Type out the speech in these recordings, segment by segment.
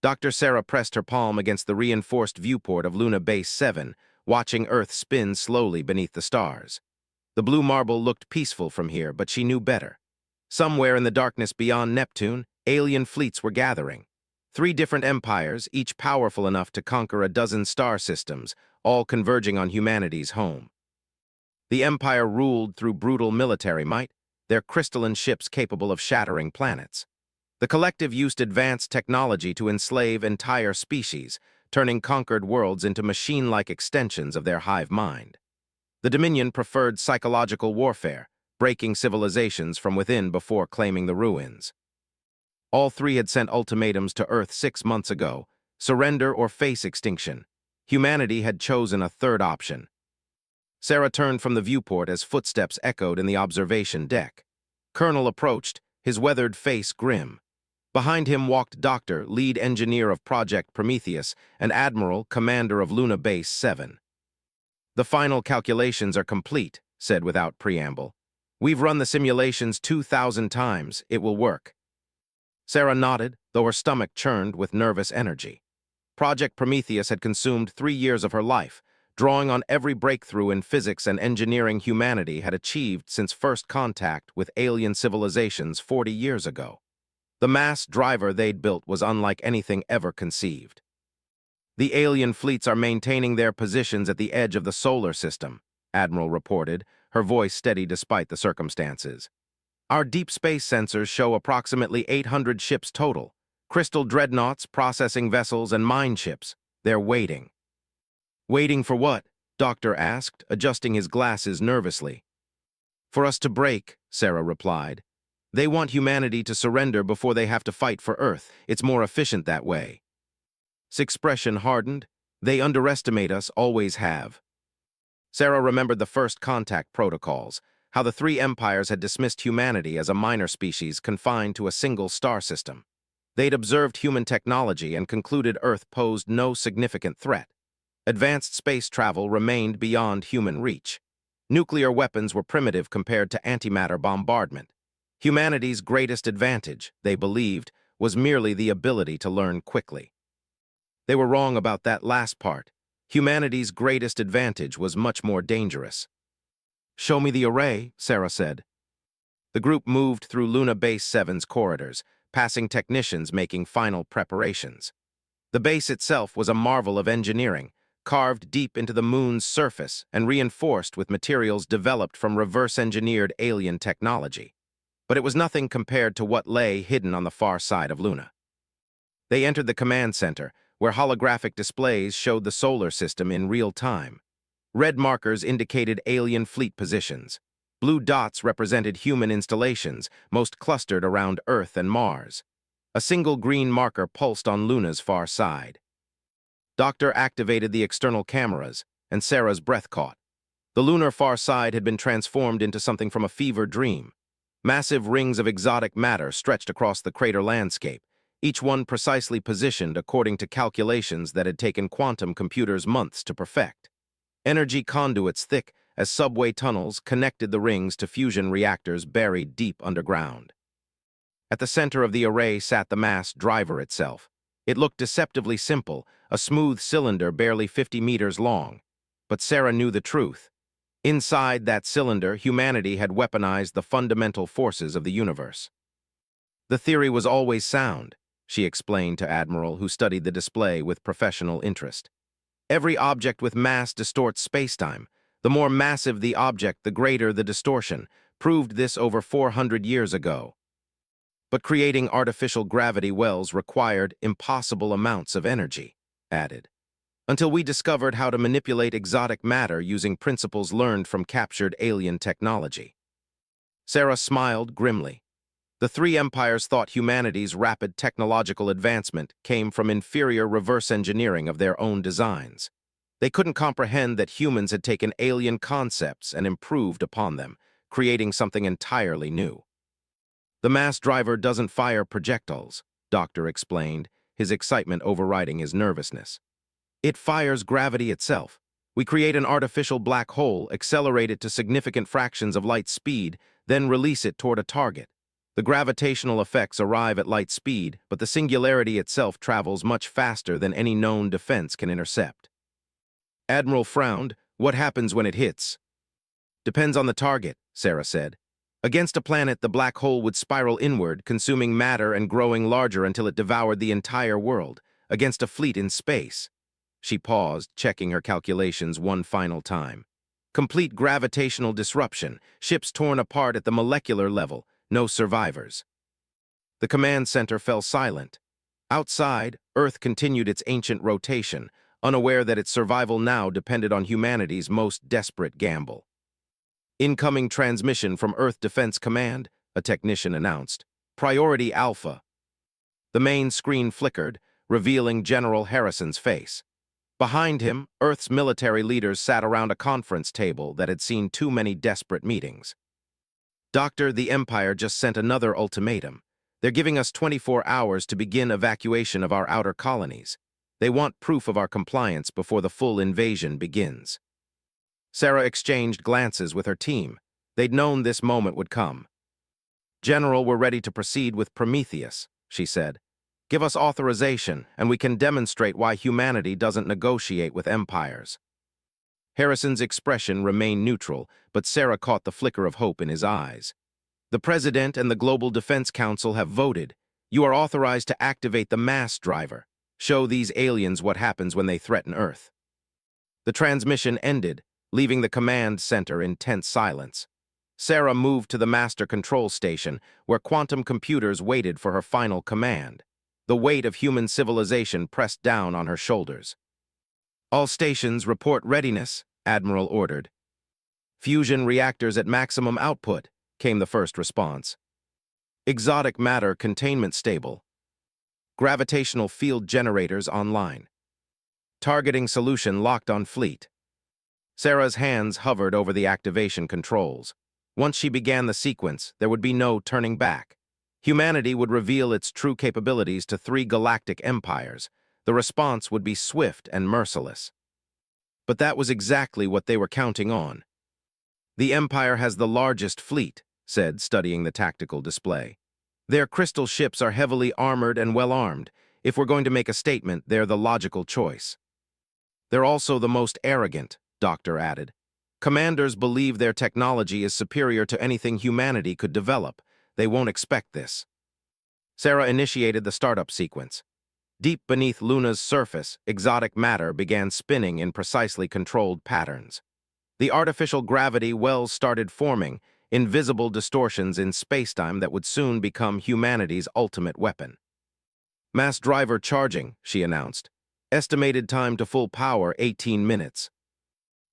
Dr. Sarah pressed her palm against the reinforced viewport of Luna Base 7, watching Earth spin slowly beneath the stars. The blue marble looked peaceful from here, but she knew better. Somewhere in the darkness beyond Neptune, alien fleets were gathering. 3 different empires, each powerful enough to conquer a dozen star systems, all converging on humanity's home. The Empire ruled through brutal military might, their crystalline ships capable of shattering planets. The collective used advanced technology to enslave entire species, turning conquered worlds into machine-like extensions of their hive mind. The Dominion preferred psychological warfare, breaking civilizations from within before claiming the ruins. All 3 had sent ultimatums to Earth 6 months ago: surrender or face extinction. Humanity had chosen a third option. Sarah turned from the viewport as footsteps echoed in the observation deck. Colonel approached, his weathered face grim. Behind him walked Doctor, lead engineer of Project Prometheus, and Admiral, commander of Luna Base 7. "The final calculations are complete," said without preamble. "We've run the simulations 2,000 times. It will work." Sarah nodded, though her stomach churned with nervous energy. Project Prometheus had consumed 3 years of her life, drawing on every breakthrough in physics and engineering humanity had achieved since first contact with alien civilizations 40 years ago. The mass driver they'd built was unlike anything ever conceived. "The alien fleets are maintaining their positions at the edge of the solar system," Admiral reported, her voice steady despite the circumstances. "Our deep space sensors show approximately 800 ships total. Crystal dreadnoughts, processing vessels, and mine ships. They're waiting." "Waiting for what?" Doctor asked, adjusting his glasses nervously. "For us to break," Sarah replied. "They want humanity to surrender before they have to fight for Earth. It's more efficient that way." His expression hardened. "They underestimate us, always have." Sarah remembered the first contact protocols, how the 3 empires had dismissed humanity as a minor species confined to a single star system. They'd observed human technology and concluded Earth posed no significant threat. Advanced space travel remained beyond human reach. Nuclear weapons were primitive compared to antimatter bombardment. Humanity's greatest advantage, they believed, was merely the ability to learn quickly. They were wrong about that last part. Humanity's greatest advantage was much more dangerous. "Show me the array," Sarah said. The group moved through Luna Base 7's corridors, passing technicians making final preparations. The base itself was a marvel of engineering, carved deep into the moon's surface and reinforced with materials developed from reverse-engineered alien technology. But it was nothing compared to what lay hidden on the far side of Luna. They entered the command center, where holographic displays showed the solar system in real time. Red markers indicated alien fleet positions. Blue dots represented human installations, most clustered around Earth and Mars. A single green marker pulsed on Luna's far side. Doctor activated the external cameras, and Sarah's breath caught. The lunar far side had been transformed into something from a fever dream. Massive rings of exotic matter stretched across the crater landscape, each one precisely positioned according to calculations that had taken quantum computers months to perfect. Energy conduits thick as subway tunnels connected the rings to fusion reactors buried deep underground. At the center of the array sat the mass driver itself. It looked deceptively simple, a smooth cylinder barely 50 meters long. But Sarah knew the truth. Inside that cylinder, humanity had weaponized the fundamental forces of the universe. "The theory was always sound," she explained to Admiral, who studied the display with professional interest. "Every object with mass distorts spacetime. The more massive the object, the greater the distortion. Proved this over 400 years ago. But creating artificial gravity wells required impossible amounts of energy," added. "Until we discovered how to manipulate exotic matter using principles learned from captured alien technology." Sarah smiled grimly. The 3 empires thought humanity's rapid technological advancement came from inferior reverse engineering of their own designs. They couldn't comprehend that humans had taken alien concepts and improved upon them, creating something entirely new. "The mass driver doesn't fire projectiles," Doctor explained, his excitement overriding his nervousness. "It fires gravity itself. We create an artificial black hole, accelerate it to significant fractions of light speed, then release it toward a target. The gravitational effects arrive at light speed, but the singularity itself travels much faster than any known defense can intercept. Admiral frowned. What happens when it hits? Depends on the target, Sarah said. Against a planet, the black hole would spiral inward, consuming matter and growing larger until it devoured the entire world. Against a fleet in space. She paused, checking her calculations one final time. Complete gravitational disruption, ships torn apart at the molecular level, no survivors. The command center fell silent. Outside, Earth continued its ancient rotation, unaware that its survival now depended on humanity's most desperate gamble. Incoming transmission from Earth Defense Command, a technician announced. Priority Alpha. The main screen flickered, revealing General Harrison's face. Behind him, Earth's military leaders sat around a conference table that had seen too many desperate meetings. Doctor, the Empire just sent another ultimatum. They're giving us 24 hours to begin evacuation of our outer colonies. They want proof of our compliance before the full invasion begins. Sarah exchanged glances with her team. They'd known this moment would come. General, we're ready to proceed with Prometheus, she said. Give us authorization, and we can demonstrate why humanity doesn't negotiate with empires. Harrison's expression remained neutral, but Sarah caught the flicker of hope in his eyes. The President and the Global Defense Council have voted. You are authorized to activate the mass driver. Show these aliens what happens when they threaten Earth. The transmission ended, leaving the command center in tense silence. Sarah moved to the master control station, where quantum computers waited for her final command. The weight of human civilization pressed down on her shoulders. All stations report readiness, Admiral ordered. Fusion reactors at maximum output, came the first response. Exotic matter containment stable. Gravitational field generators online. Targeting solution locked on fleet. Sarah's hands hovered over the activation controls. Once she began the sequence, there would be no turning back. Humanity would reveal its true capabilities to 3 galactic empires. The response would be swift and merciless. But that was exactly what they were counting on. The Empire has the largest fleet, said, studying the tactical display. Their crystal ships are heavily armored and well-armed. If we're going to make a statement, they're the logical choice. They're also the most arrogant, Doctor added. Commanders believe their technology is superior to anything humanity could develop. They won't expect this. Sarah initiated the startup sequence. Deep beneath Luna's surface, exotic matter began spinning in precisely controlled patterns. The artificial gravity wells started forming, invisible distortions in spacetime that would soon become humanity's ultimate weapon. Mass driver charging, she announced. Estimated time to full power, 18 minutes.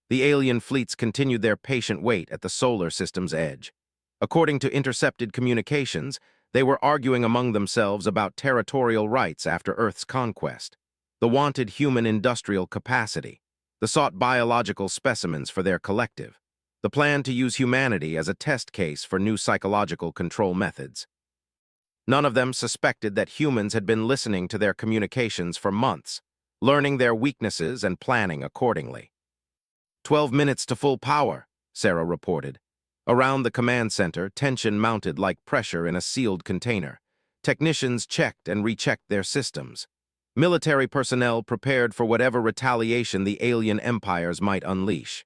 The alien fleets continued their patient wait at the solar system's edge. According to intercepted communications, they were arguing among themselves about territorial rights after Earth's conquest, the wanted human industrial capacity, the sought biological specimens for their collective, the plan to use humanity as a test case for new psychological control methods. None of them suspected that humans had been listening to their communications for months, learning their weaknesses and planning accordingly. 12 minutes to full power, Sarah reported. Around the command center, tension mounted like pressure in a sealed container. Technicians checked and rechecked their systems. Military personnel prepared for whatever retaliation the alien empires might unleash.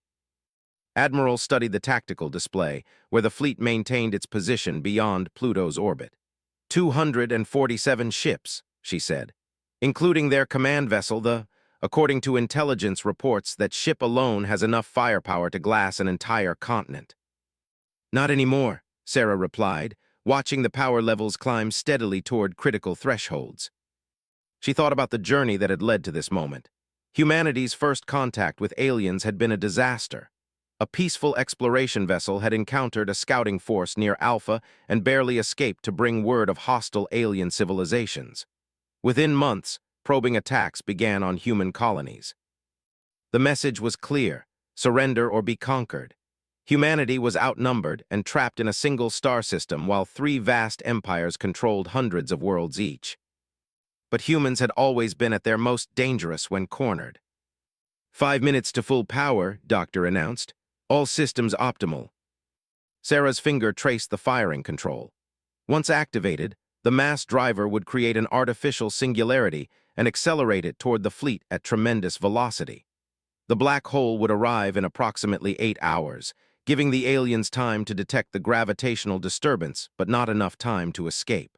Admiral studied the tactical display, where the fleet maintained its position beyond Pluto's orbit. 247 ships, she said, including their command vessel, according to intelligence reports, that ship alone has enough firepower to glass an entire continent. Not anymore, Sarah replied, watching the power levels climb steadily toward critical thresholds. She thought about the journey that had led to this moment. Humanity's first contact with aliens had been a disaster. A peaceful exploration vessel had encountered a scouting force near Alpha and barely escaped to bring word of hostile alien civilizations. Within months, probing attacks began on human colonies. The message was clear: surrender or be conquered. Humanity was outnumbered and trapped in a single star system while 3 vast empires controlled hundreds of worlds each. But humans had always been at their most dangerous when cornered. 5 minutes to full power, Doctor announced. All systems optimal. Sarah's finger traced the firing control. Once activated, the mass driver would create an artificial singularity and accelerate it toward the fleet at tremendous velocity. The black hole would arrive in approximately 8 hours, giving the aliens time to detect the gravitational disturbance, but not enough time to escape.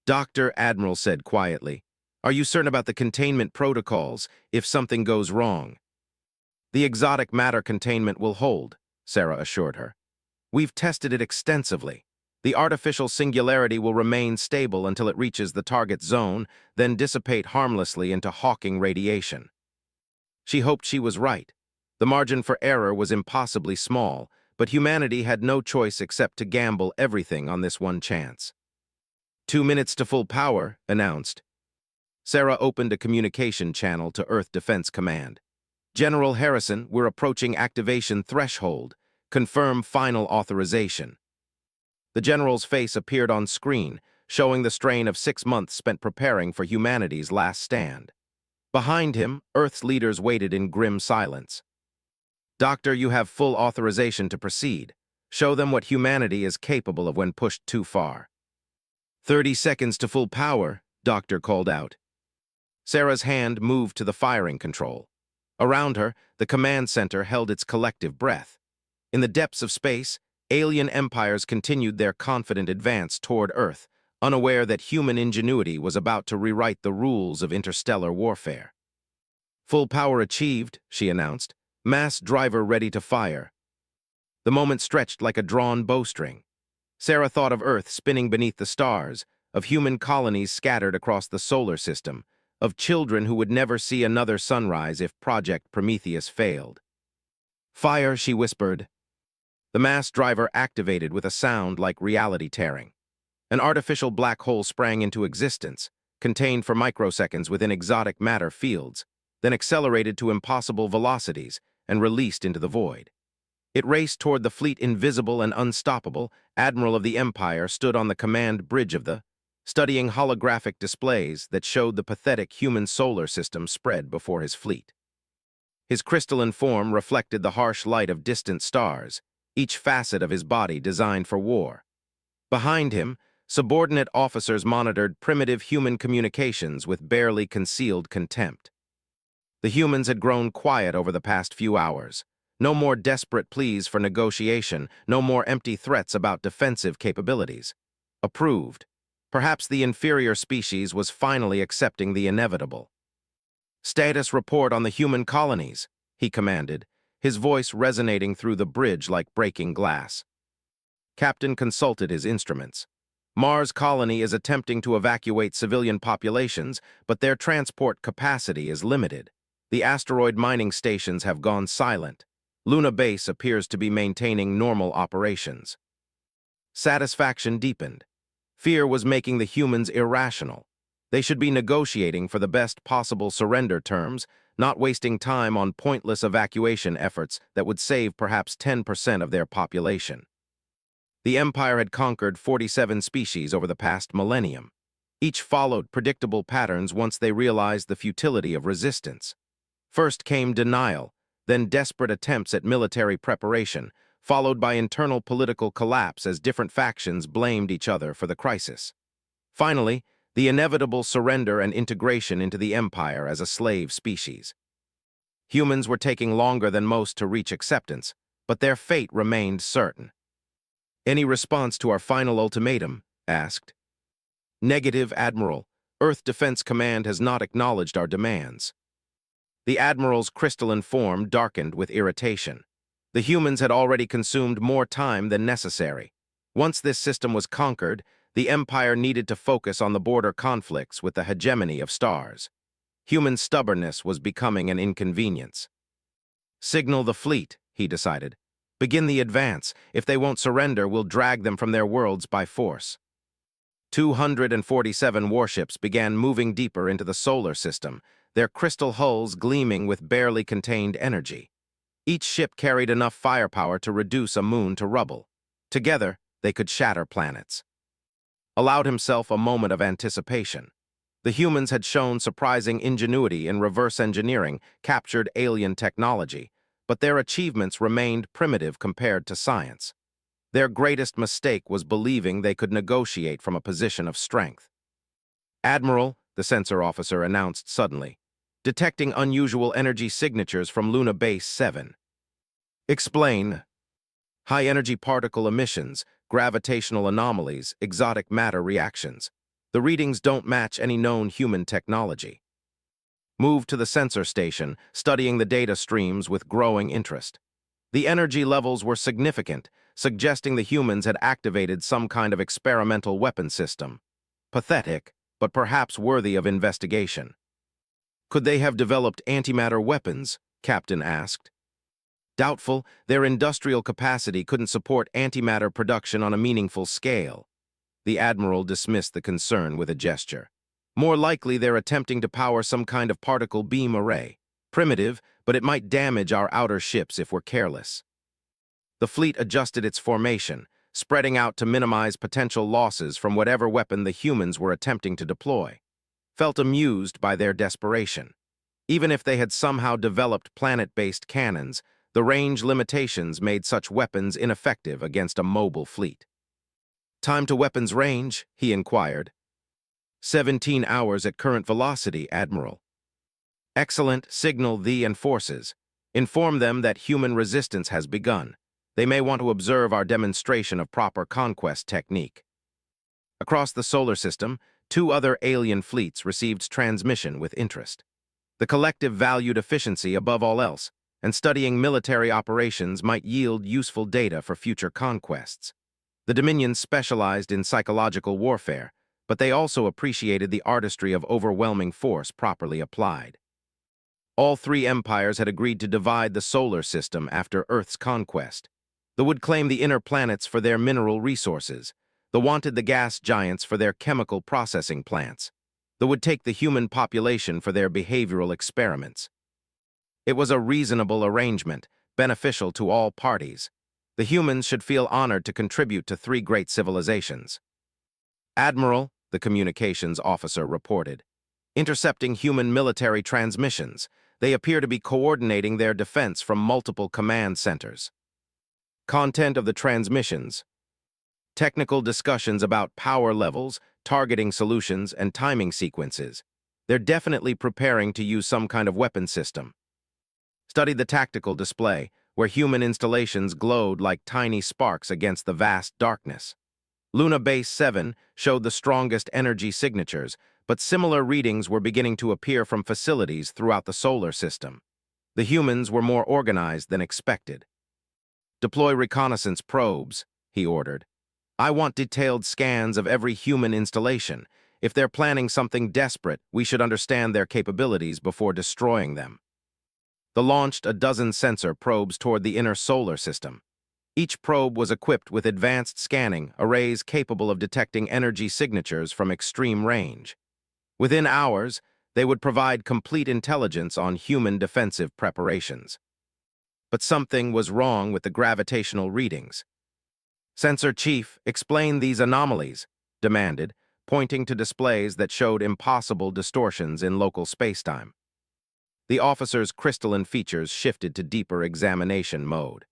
Dr. Admiral said quietly, "Are you certain about the containment protocols if something goes wrong?" "The exotic matter containment will hold," Sarah assured her. "We've tested it extensively. The artificial singularity will remain stable until it reaches the target zone, then dissipate harmlessly into Hawking radiation." She hoped she was right. The margin for error was impossibly small, but humanity had no choice except to gamble everything on this one chance. 2 minutes to full power, announced. Sarah opened a communication channel to Earth Defense Command. "General Harrison, we're approaching activation threshold. Confirm final authorization." The general's face appeared on screen, showing the strain of 6 months spent preparing for humanity's last stand. Behind him, Earth's leaders waited in grim silence. "Doctor, you have full authorization to proceed. Show them what humanity is capable of when pushed too far." 30 seconds to full power, Doctor called out. Sarah's hand moved to the firing control. Around her, the command center held its collective breath. In the depths of space, alien empires continued their confident advance toward Earth, unaware that human ingenuity was about to rewrite the rules of interstellar warfare. "Full power achieved," she announced. "Mass driver ready to fire." The moment stretched like a drawn bowstring. Sarah thought of Earth spinning beneath the stars, of human colonies scattered across the solar system, of children who would never see another sunrise if Project Prometheus failed. "Fire," she whispered. The mass driver activated with a sound like reality tearing. An artificial black hole sprang into existence, contained for microseconds within exotic matter fields, then accelerated to impossible velocities and released into the void. It raced toward the fleet. Invisible and unstoppable, Admiral of the Empire stood on the command bridge of the, studying holographic displays that showed the pathetic human solar system spread before his fleet. His crystalline form reflected the harsh light of distant stars, each facet of his body designed for war. Behind him, subordinate officers monitored primitive human communications with barely concealed contempt. The humans had grown quiet over the past few hours. No more desperate pleas for negotiation, no more empty threats about defensive capabilities. Approved. Perhaps the inferior species was finally accepting the inevitable. "Status report on the human colonies," he commanded, his voice resonating through the bridge like breaking glass. Captain consulted his instruments. "Mars colony is attempting to evacuate civilian populations, but their transport capacity is limited. The asteroid mining stations have gone silent. Luna Base appears to be maintaining normal operations." Satisfaction deepened. Fear was making the humans irrational. They should be negotiating for the best possible surrender terms, not wasting time on pointless evacuation efforts that would save perhaps 10% of their population. The Empire had conquered 47 species over the past millennium. Each followed predictable patterns once they realized the futility of resistance. First came denial, then desperate attempts at military preparation, followed by internal political collapse as different factions blamed each other for the crisis. Finally, the inevitable surrender and integration into the Empire as a slave species. Humans were taking longer than most to reach acceptance, but their fate remained certain. "Any response to our final ultimatum?" asked. "Negative, Admiral. Earth Defense Command has not acknowledged our demands." The Admiral's crystalline form darkened with irritation. The humans had already consumed more time than necessary. Once this system was conquered, the Empire needed to focus on the border conflicts with the hegemony of stars. Human stubbornness was becoming an inconvenience. "Signal the fleet," he decided. "Begin the advance. If they won't surrender, we'll drag them from their worlds by force." 247 warships began moving deeper into the solar system, their crystal hulls gleaming with barely contained energy. Each ship carried enough firepower to reduce a moon to rubble. Together, they could shatter planets. Allowed himself a moment of anticipation. The humans had shown surprising ingenuity in reverse engineering captured alien technology, but their achievements remained primitive compared to science. Their greatest mistake was believing they could negotiate from a position of strength. "Admiral," the sensor officer announced suddenly, detecting unusual energy signatures from Luna Base 7. "Explain." "High-energy particle emissions, gravitational anomalies, exotic matter reactions. The readings don't match any known human technology." Moved to the sensor station, studying the data streams with growing interest. The energy levels were significant, suggesting the humans had activated some kind of experimental weapon system. Pathetic, but perhaps worthy of investigation. "Could they have developed antimatter weapons?" Captain asked. "Doubtful. Their industrial capacity couldn't support antimatter production on a meaningful scale." The Admiral dismissed the concern with a gesture. "More likely they're attempting to power some kind of particle beam array. Primitive, but it might damage our outer ships if we're careless." The fleet adjusted its formation, spreading out to minimize potential losses from whatever weapon the humans were attempting to deploy. Felt amused by their desperation. Even if they had somehow developed planet-based cannons, the range limitations made such weapons ineffective against a mobile fleet. "Time to weapons range?" he inquired. 17 hours at current velocity, Admiral." "Excellent. Signal thee and forces. Inform them that human resistance has begun. They may want to observe our demonstration of proper conquest technique." Across the solar system, 2 other alien fleets received transmission with interest. The collective valued efficiency above all else, and studying military operations might yield useful data for future conquests. The Dominions specialized in psychological warfare, but they also appreciated the artistry of overwhelming force properly applied. All 3 empires had agreed to divide the solar system after Earth's conquest. They would claim the inner planets for their mineral resources. They wanted the gas giants for their chemical processing plants. They would take the human population for their behavioral experiments. It was a reasonable arrangement, beneficial to all parties. The humans should feel honored to contribute to 3 great civilizations. "Admiral," the communications officer reported, "intercepting human military transmissions. They appear to be coordinating their defense from multiple command centers." Content of the transmissions: technical discussions about power levels, targeting solutions, and timing sequences. They're definitely preparing to use some kind of weapon system. Studied the tactical display, where human installations glowed like tiny sparks against the vast darkness. Luna Base 7 showed the strongest energy signatures, but similar readings were beginning to appear from facilities throughout the solar system. The humans were more organized than expected. "Deploy reconnaissance probes," he ordered. "I want detailed scans of every human installation. If they're planning something desperate, we should understand their capabilities before destroying them." They launched a dozen sensor probes toward the inner solar system. Each probe was equipped with advanced scanning arrays capable of detecting energy signatures from extreme range. Within hours, they would provide complete intelligence on human defensive preparations. But something was wrong with the gravitational readings. "Sensor Chief, explain these anomalies," demanded, pointing to displays that showed impossible distortions in local spacetime. The officer's crystalline features shifted to deeper examination mode.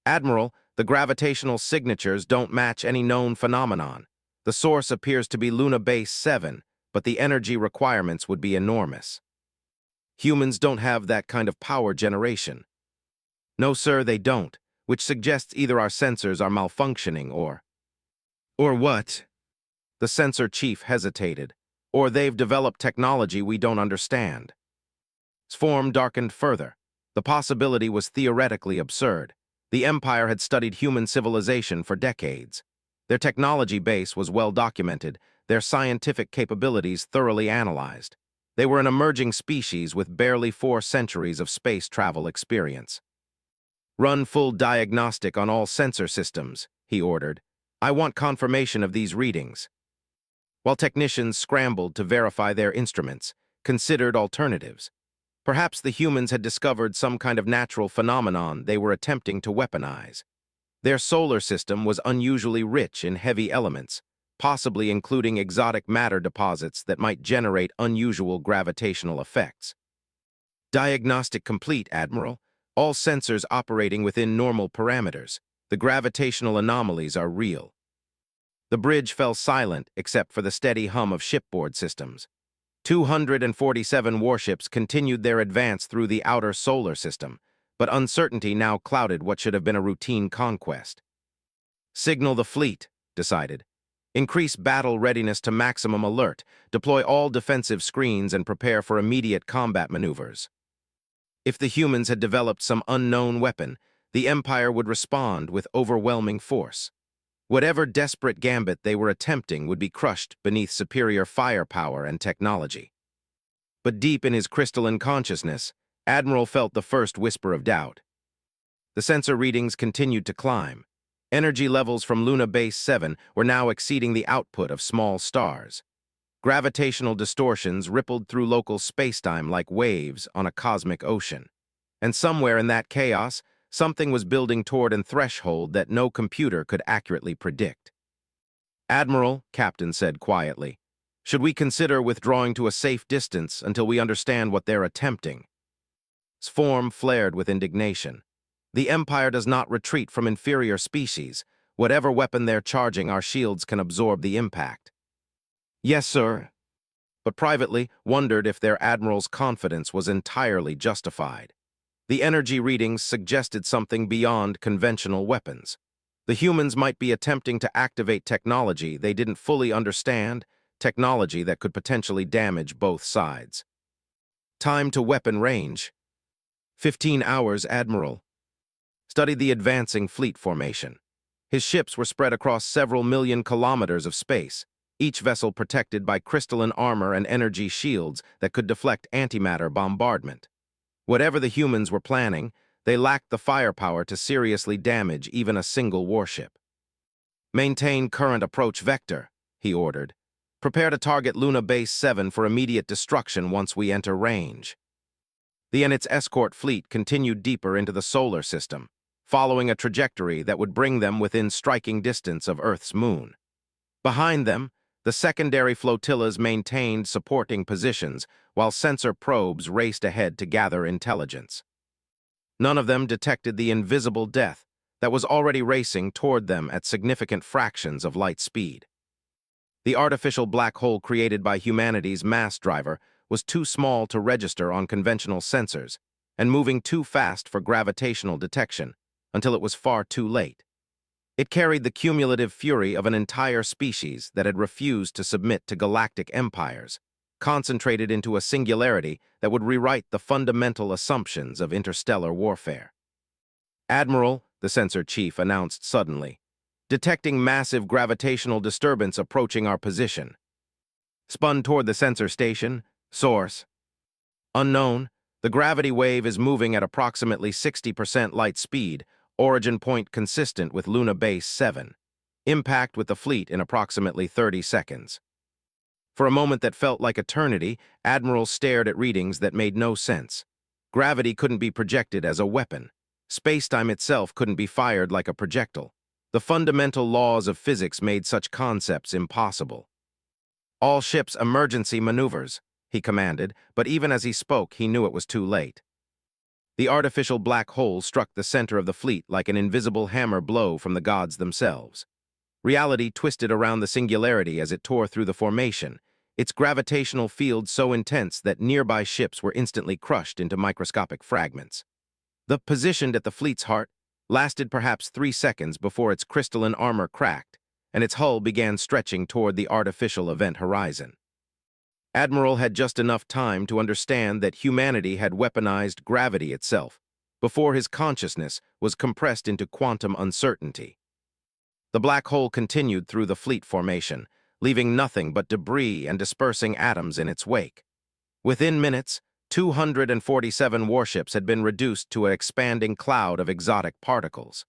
"Admiral, the gravitational signatures don't match any known phenomenon. The source appears to be Luna Base 7, but the energy requirements would be enormous. Humans don't have that kind of power generation." "No, sir, they don't, which suggests either our sensors are malfunctioning or..." "Or what?" The sensor chief hesitated. "Or they've developed technology we don't understand." His form darkened further. The possibility was theoretically absurd. The Empire had studied human civilization for decades. Their technology base was well documented, their scientific capabilities thoroughly analyzed. They were an emerging species with barely 4 centuries of space travel experience. "Run full diagnostic on all sensor systems," he ordered. "I want confirmation of these readings." While technicians scrambled to verify their instruments, considered alternatives. Perhaps the humans had discovered some kind of natural phenomenon they were attempting to weaponize. Their solar system was unusually rich in heavy elements, possibly including exotic matter deposits that might generate unusual gravitational effects. "Diagnostic complete, Admiral. All sensors operating within normal parameters. The gravitational anomalies are real. The bridge fell silent except for the steady hum of shipboard systems. 247 warships continued their advance through the outer solar system, but uncertainty now clouded what should have been a routine conquest. Signal the fleet, decided. Increase battle readiness to maximum alert, deploy all defensive screens and prepare for immediate combat maneuvers. If the humans had developed some unknown weapon, the Empire would respond with overwhelming force. Whatever desperate gambit they were attempting would be crushed beneath superior firepower and technology. But deep in his crystalline consciousness, Admiral felt the first whisper of doubt. The sensor readings continued to climb. Energy levels from Luna Base 7 were now exceeding the output of small stars. Gravitational distortions rippled through local spacetime like waves on a cosmic ocean. And somewhere in that chaos, something was building toward a threshold that no computer could accurately predict. "Admiral," Captain said quietly, "should we consider withdrawing to a safe distance until we understand what they're attempting?" His form flared with indignation. "The Empire does not retreat from inferior species. Whatever weapon they're charging, our shields can absorb the impact." "Yes, sir," but privately wondered if their Admiral's confidence was entirely justified. The energy readings suggested something beyond conventional weapons. The humans might be attempting to activate technology they didn't fully understand, technology that could potentially damage both sides. "Time to weapon range." 15 hours, Admiral. Studied the advancing fleet formation. His ships were spread across several million kilometers of space, each vessel protected by crystalline armor and energy shields that could deflect antimatter bombardment. Whatever the humans were planning, they lacked the firepower to seriously damage even a single warship. "Maintain current approach vector," he ordered. "Prepare to target Luna Base 7 for immediate destruction once we enter range." The and its escort fleet continued deeper into the solar system, following a trajectory that would bring them within striking distance of Earth's moon. Behind them, the secondary flotillas maintained supporting positions, while sensor probes raced ahead to gather intelligence. None of them detected the invisible death that was already racing toward them at significant fractions of light speed. The artificial black hole created by humanity's mass driver was too small to register on conventional sensors and moving too fast for gravitational detection until it was far too late. It carried the cumulative fury of an entire species that had refused to submit to galactic empires, concentrated into a singularity that would rewrite the fundamental assumptions of interstellar warfare. "Admiral," the sensor chief announced suddenly, "detecting massive gravitational disturbance approaching our position." Spun toward the sensor station. "Source unknown. The gravity wave is moving at approximately 60% light speed, origin point consistent with Luna Base 7. Impact with the fleet in approximately 30 seconds. For a moment that felt like eternity, Admiral stared at readings that made no sense. Gravity couldn't be projected as a weapon. Spacetime itself couldn't be fired like a projectile. The fundamental laws of physics made such concepts impossible. "All ships emergency maneuvers," he commanded, but even as he spoke, he knew it was too late. The artificial black hole struck the center of the fleet like an invisible hammer blow from the gods themselves. Reality twisted around the singularity as it tore through the formation, its gravitational field so intense that nearby ships were instantly crushed into microscopic fragments. The positioned at the fleet's heart lasted perhaps 3 seconds before its crystalline armor cracked, and its hull began stretching toward the artificial event horizon. Admiral had just enough time to understand that humanity had weaponized gravity itself before his consciousness was compressed into quantum uncertainty. The black hole continued through the fleet formation, leaving nothing but debris and dispersing atoms in its wake. Within minutes, 247 warships had been reduced to an expanding cloud of exotic particles.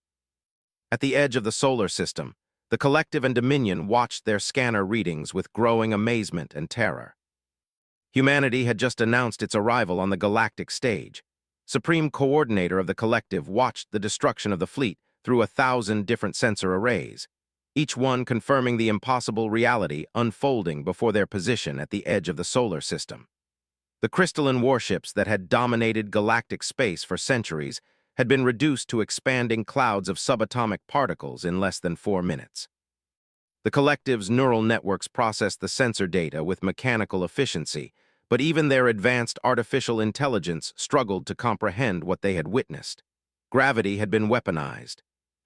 At the edge of the solar system, the Collective and Dominion watched their scanner readings with growing amazement and terror. Humanity had just announced its arrival on the galactic stage. Supreme Coordinator of the Collective watched the destruction of the fleet through 1,000 different sensor arrays, each one confirming the impossible reality unfolding before their position at the edge of the solar system. The crystalline warships that had dominated galactic space for centuries had been reduced to expanding clouds of subatomic particles in less than 4 minutes. The collective's neural networks processed the sensor data with mechanical efficiency, but even their advanced artificial intelligence struggled to comprehend what they had witnessed. Gravity had been weaponized.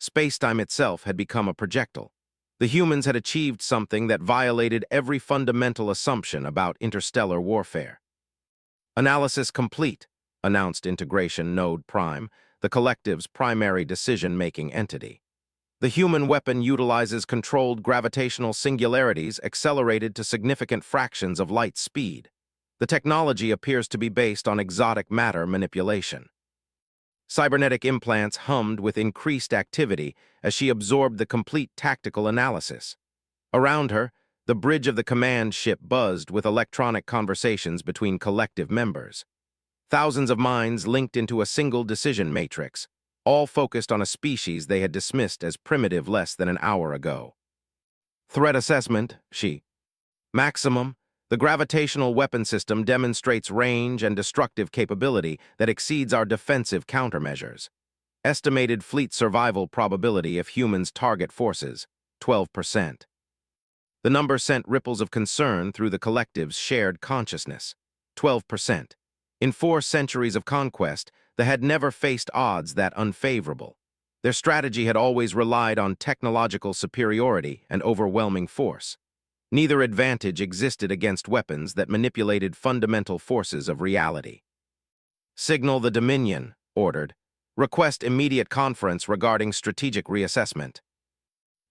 Spacetime itself had become a projectile. The humans had achieved something that violated every fundamental assumption about interstellar warfare. Analysis complete, announced Integration Node Prime, the collective's primary decision-making entity. The human weapon utilizes controlled gravitational singularities accelerated to significant fractions of light speed. The technology appears to be based on exotic matter manipulation. Cybernetic implants hummed with increased activity as she absorbed the complete tactical analysis. Around her, the bridge of the command ship buzzed with electronic conversations between collective members. Thousands of minds linked into a single decision matrix, all focused on a species they had dismissed as primitive less than an hour ago. Threat assessment, she. Maximum, the gravitational weapon system demonstrates range and destructive capability that exceeds our defensive countermeasures. Estimated fleet survival probability if humans target forces, 12%. The number sent ripples of concern through the collective's shared consciousness, 12%. In 4 centuries of conquest, they had never faced odds that unfavorable. Their strategy had always relied on technological superiority and overwhelming force. Neither advantage existed against weapons that manipulated fundamental forces of reality. Signal the Dominion, ordered. Request immediate conference regarding strategic reassessment.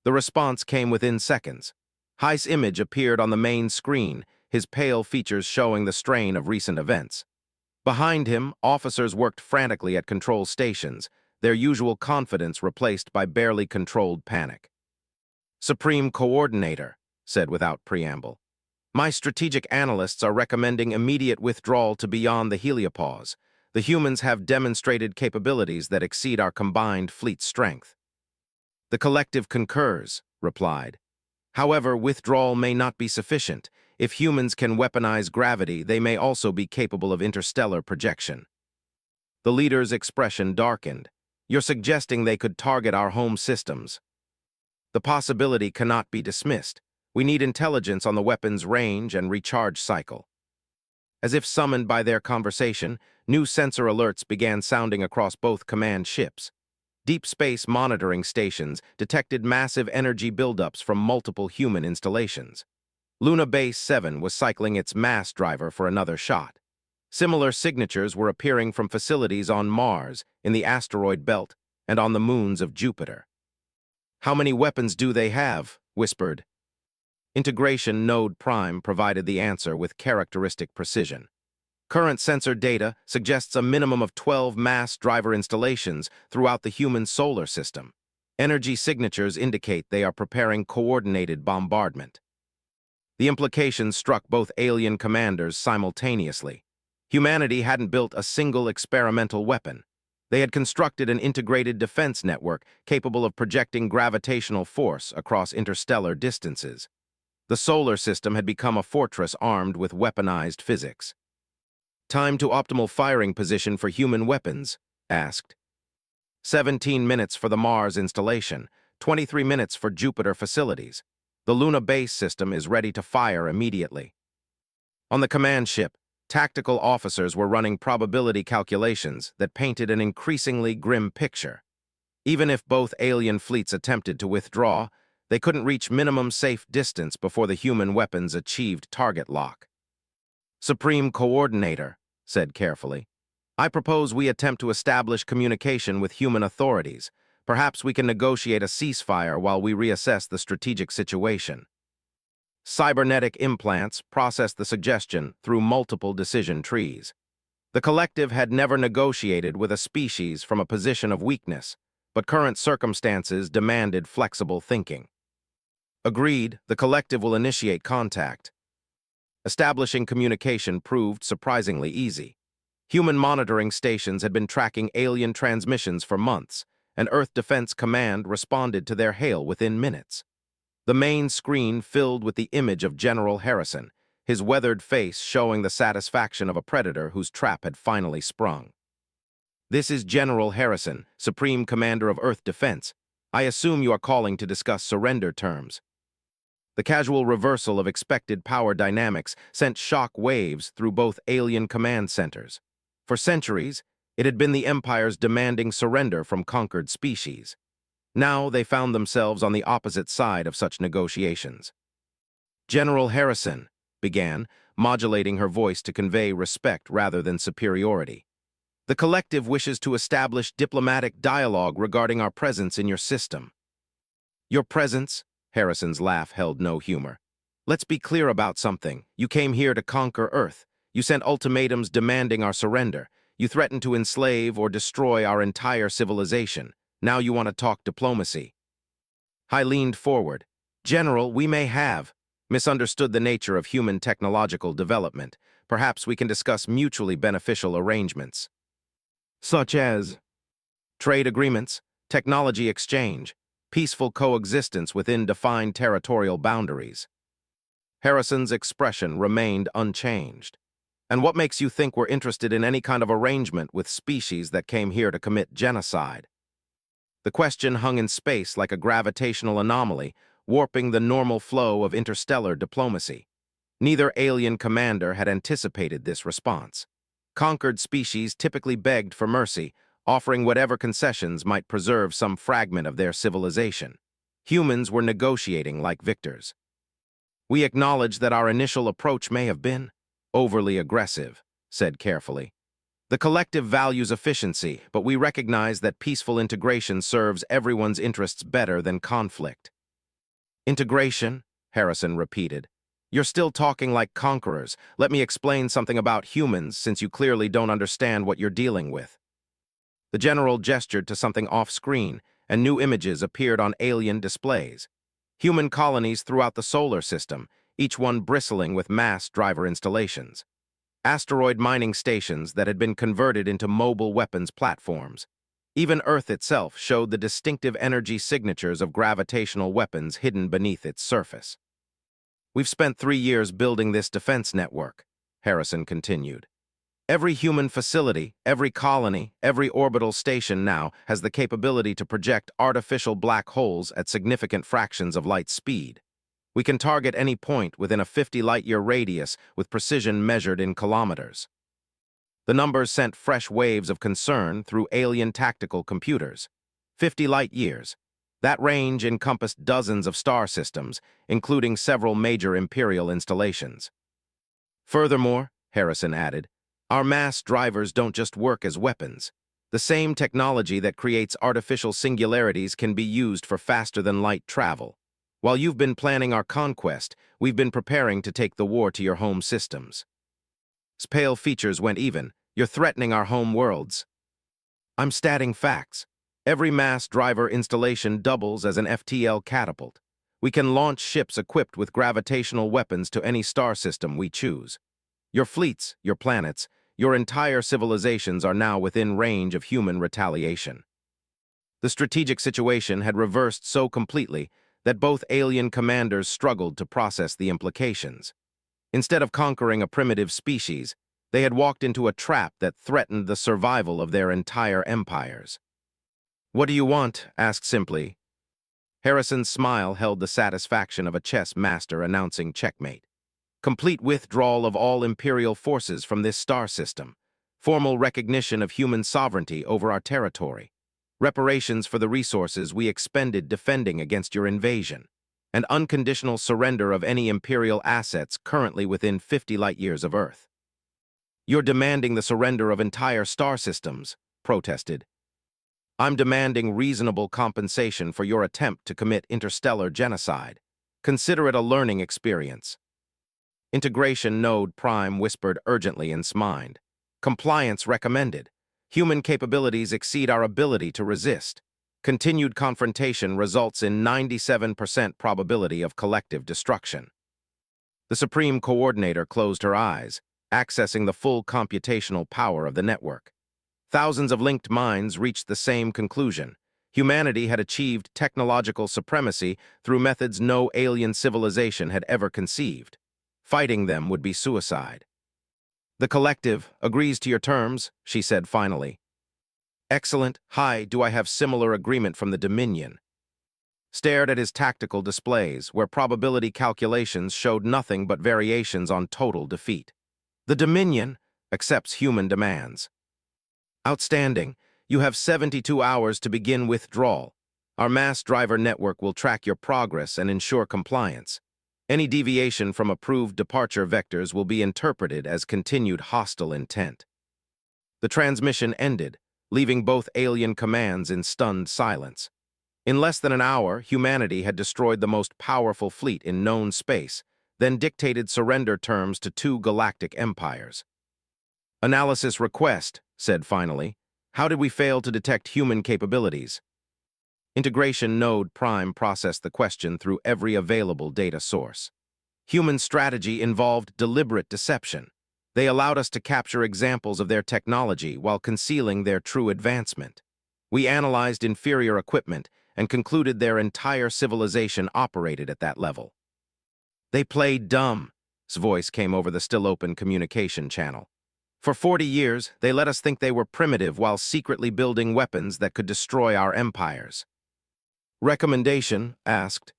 The response came within seconds. Heist's image appeared on the main screen, his pale features showing the strain of recent events. Behind him, officers worked frantically at control stations, their usual confidence replaced by barely controlled panic. Supreme Coordinator, said without preamble. My strategic analysts are recommending immediate withdrawal to beyond the heliopause. The humans have demonstrated capabilities that exceed our combined fleet strength. The collective concurs, replied. However, withdrawal may not be sufficient. If humans can weaponize gravity, they may also be capable of interstellar projection. The leader's expression darkened. You're suggesting they could target our home systems. The possibility cannot be dismissed. We need intelligence on the weapon's range and recharge cycle. As if summoned by their conversation, new sensor alerts began sounding across both command ships. Deep space monitoring stations detected massive energy buildups from multiple human installations. Luna Base 7 was cycling its mass driver for another shot. Similar signatures were appearing from facilities on Mars, in the asteroid belt, and on the moons of Jupiter. How many weapons do they have? Whispered. Integration Node Prime provided the answer with characteristic precision. Current sensor data suggests a minimum of 12 mass driver installations throughout the human solar system. Energy signatures indicate they are preparing coordinated bombardment. The implications struck both alien commanders simultaneously. Humanity hadn't built a single experimental weapon. They had constructed an integrated defense network capable of projecting gravitational force across interstellar distances. The solar system had become a fortress armed with weaponized physics. Time to optimal firing position for human weapons, asked. 17 minutes for the Mars installation, 23 minutes for Jupiter facilities. The Luna base system is ready to fire immediately. On the command ship, tactical officers were running probability calculations that painted an increasingly grim picture. Even if both alien fleets attempted to withdraw, they couldn't reach minimum safe distance before the human weapons achieved target lock. Supreme Coordinator, said carefully, I propose we attempt to establish communication with human authorities. Perhaps we can negotiate a ceasefire while we reassess the strategic situation. Cybernetic implants processed the suggestion through multiple decision trees. The collective had never negotiated with a species from a position of weakness, but current circumstances demanded flexible thinking. Agreed, the collective will initiate contact. Establishing communication proved surprisingly easy. Human monitoring stations had been tracking alien transmissions for months, and Earth Defense Command responded to their hail within minutes. The main screen filled with the image of General Harrison, his weathered face showing the satisfaction of a predator whose trap had finally sprung. This is General Harrison, Supreme Commander of Earth Defense. I assume you are calling to discuss surrender terms. The casual reversal of expected power dynamics sent shock waves through both alien command centers. For centuries, it had been the Empire's demanding surrender from conquered species. Now they found themselves on the opposite side of such negotiations. General Harrison began, modulating her voice to convey respect rather than superiority. The collective wishes to establish diplomatic dialogue regarding our presence in your system. Your presence? Harrison's laugh held no humor. Let's be clear about something. You came here to conquer Earth. You sent ultimatums demanding our surrender. You threatened to enslave or destroy our entire civilization. Now you want to talk diplomacy. I leaned forward. General, we may have misunderstood the nature of human technological development. Perhaps we can discuss mutually beneficial arrangements. Such as trade agreements, technology exchange, peaceful coexistence within defined territorial boundaries. Harrison's expression remained unchanged. And what makes you think we're interested in any kind of arrangement with species that came here to commit genocide? The question hung in space like a gravitational anomaly, warping the normal flow of interstellar diplomacy. Neither alien commander had anticipated this response. Conquered species typically begged for mercy, offering whatever concessions might preserve some fragment of their civilization. Humans were negotiating like victors. We acknowledge that our initial approach may have been overly aggressive, said carefully. The collective values efficiency, but we recognize that peaceful integration serves everyone's interests better than conflict. Integration? Harrison repeated. You're still talking like conquerors. Let me explain something about humans, since you clearly don't understand what you're dealing with. The general gestured to something off-screen, and new images appeared on alien displays. Human colonies throughout the solar system, each one bristling with mass driver installations. Asteroid mining stations that had been converted into mobile weapons platforms. Even Earth itself showed the distinctive energy signatures of gravitational weapons hidden beneath its surface. We've spent 3 years building this defense network, Harrison continued. Every human facility, every colony, every orbital station now has the capability to project artificial black holes at significant fractions of light speed. We can target any point within a 50 light-year radius with precision measured in kilometers. The numbers sent fresh waves of concern through alien tactical computers. 50 light-years. That range encompassed dozens of star systems, including several major Imperial installations. Furthermore, Harrison added, our mass drivers don't just work as weapons. The same technology that creates artificial singularities can be used for faster-than-light travel. While you've been planning our conquest, we've been preparing to take the war to your home systems. His pale features went even. You're threatening our home worlds. I'm stating facts. Every mass driver installation doubles as an FTL catapult. We can launch ships equipped with gravitational weapons to any star system we choose. Your fleets, your planets, your entire civilizations are now within range of human retaliation. The strategic situation had reversed so completely that both alien commanders struggled to process the implications. Instead of conquering a primitive species, they had walked into a trap that threatened the survival of their entire empires. What do you want? Asked simply. Harrison's smile held the satisfaction of a chess master announcing checkmate. Complete withdrawal of all Imperial forces from this star system. Formal recognition of human sovereignty over our territory. Reparations for the resources we expended defending against your invasion. And unconditional surrender of any Imperial assets currently within 50 light-years of Earth. You're demanding the surrender of entire star systems, protested. I'm demanding reasonable compensation for your attempt to commit interstellar genocide. Consider it a learning experience. Integration Node Prime whispered urgently in his mind. Compliance recommended. Human capabilities exceed our ability to resist. Continued confrontation results in 97% probability of collective destruction. The Supreme Coordinator closed her eyes, accessing the full computational power of the network. Thousands of linked minds reached the same conclusion. Humanity had achieved technological supremacy through methods no alien civilization had ever conceived. Fighting them would be suicide. The collective agrees to your terms, she said finally. Excellent. Hi, do I have similar agreement from the Dominion? Stared at his tactical displays, where probability calculations showed nothing but variations on total defeat. The Dominion accepts human demands. Outstanding. You have 72 hours to begin withdrawal. Our mass driver network will track your progress and ensure compliance. Any deviation from approved departure vectors will be interpreted as continued hostile intent. The transmission ended, leaving both alien commands in stunned silence. In less than an hour, humanity had destroyed the most powerful fleet in known space, then dictated surrender terms to two galactic empires. Analysis request, said finally. How did we fail to detect human capabilities? Integration Node Prime processed the question through every available data source. Human strategy involved deliberate deception. They allowed us to capture examples of their technology while concealing their true advancement. We analyzed inferior equipment and concluded their entire civilization operated at that level. They played dumb, his voice came over the still-open communication channel. For 40 years, they let us think they were primitive while secretly building weapons that could destroy our empires. Recommendation, asked.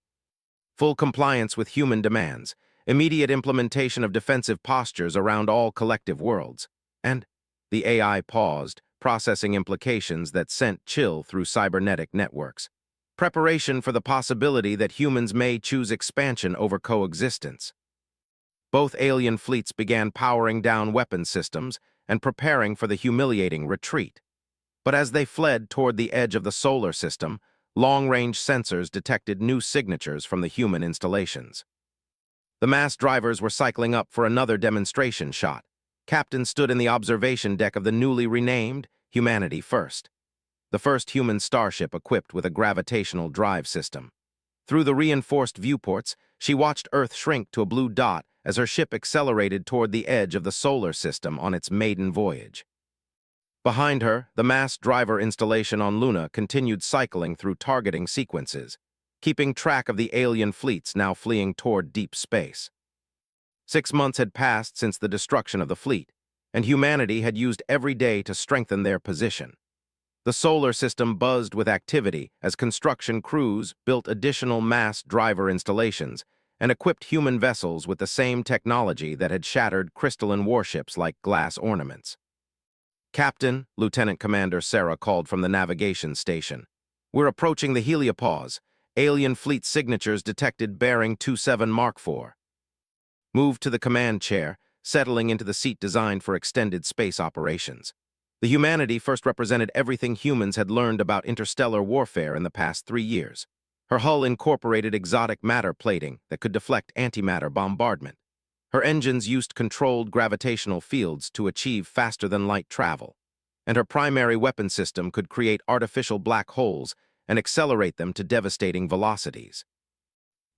Full compliance with human demands, immediate implementation of defensive postures around all collective worlds, and the AI paused, processing implications that sent chill through cybernetic networks. Preparation for the possibility that humans may choose expansion over coexistence. Both alien fleets began powering down weapon systems and preparing for the humiliating retreat. But as they fled toward the edge of the solar system, long-range sensors detected new signatures from the human installations. The mass drivers were cycling up for another demonstration shot. Captain stood in the observation deck of the newly renamed Humanity First, the first human starship equipped with a gravitational drive system. Through the reinforced viewports, she watched Earth shrink to a blue dot as her ship accelerated toward the edge of the solar system on its maiden voyage. Behind her, the mass driver installation on Luna continued cycling through targeting sequences, keeping track of the alien fleets now fleeing toward deep space. 6 months had passed since the destruction of the fleet, and humanity had used every day to strengthen their position. The solar system buzzed with activity as construction crews built additional mass driver installations and equipped human vessels with the same technology that had shattered crystalline warships like glass ornaments. Captain, Lieutenant Commander Sarah called from the navigation station. We're approaching the heliopause. Alien fleet signatures detected bearing 27 Mark IV. Moved to the command chair, settling into the seat designed for extended space operations. The humanity first represented everything humans had learned about interstellar warfare in the past 3 years. Her hull incorporated exotic matter plating that could deflect antimatter bombardment. Her engines used controlled gravitational fields to achieve faster-than-light travel, and her primary weapon system could create artificial black holes and accelerate them to devastating velocities.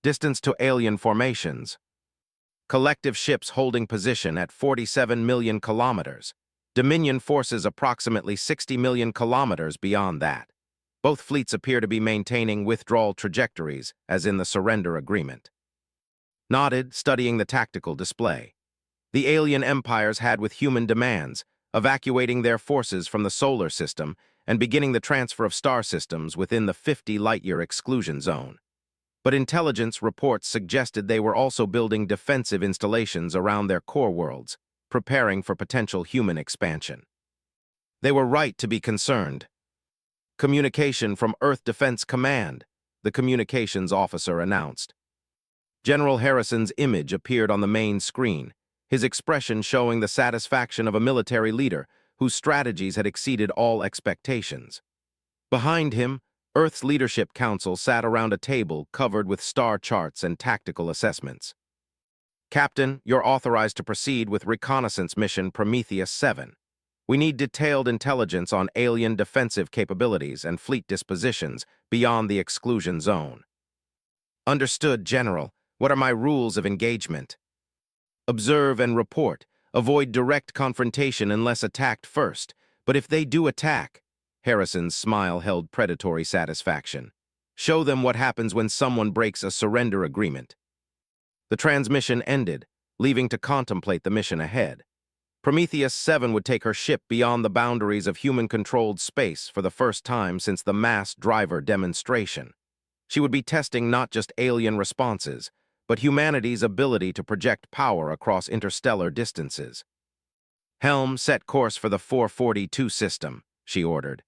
Distance to alien formations. Collective ships holding position at 47 million kilometers. Dominion forces approximately 60 million kilometers beyond that. Both fleets appear to be maintaining withdrawal trajectories, as in the surrender agreement. Nodded, studying the tactical display. The alien empires had with human demands, evacuating their forces from the solar system and beginning the transfer of star systems within the 50 light-year exclusion zone. But intelligence reports suggested they were also building defensive installations around their core worlds, preparing for potential human expansion. They were right to be concerned. Communication from Earth Defense Command, the communications officer announced. General Harrison's image appeared on the main screen, his expression showing the satisfaction of a military leader whose strategies had exceeded all expectations. Behind him, Earth's Leadership Council sat around a table covered with star charts and tactical assessments. Captain, you're authorized to proceed with reconnaissance mission Prometheus 7. We need detailed intelligence on alien defensive capabilities and fleet dispositions beyond the exclusion zone. Understood, General. What are my rules of engagement? Observe and report. Avoid direct confrontation unless attacked first. But if they do attack, Harrison's smile held predatory satisfaction. Show them what happens when someone breaks a surrender agreement. The transmission ended, leaving to contemplate the mission ahead. Prometheus 7 would take her ship beyond the boundaries of human-controlled space for the first time since the mass driver demonstration. She would be testing not just alien responses, but humanity's ability to project power across interstellar distances. "Helm, set course for the 442 system," she ordered.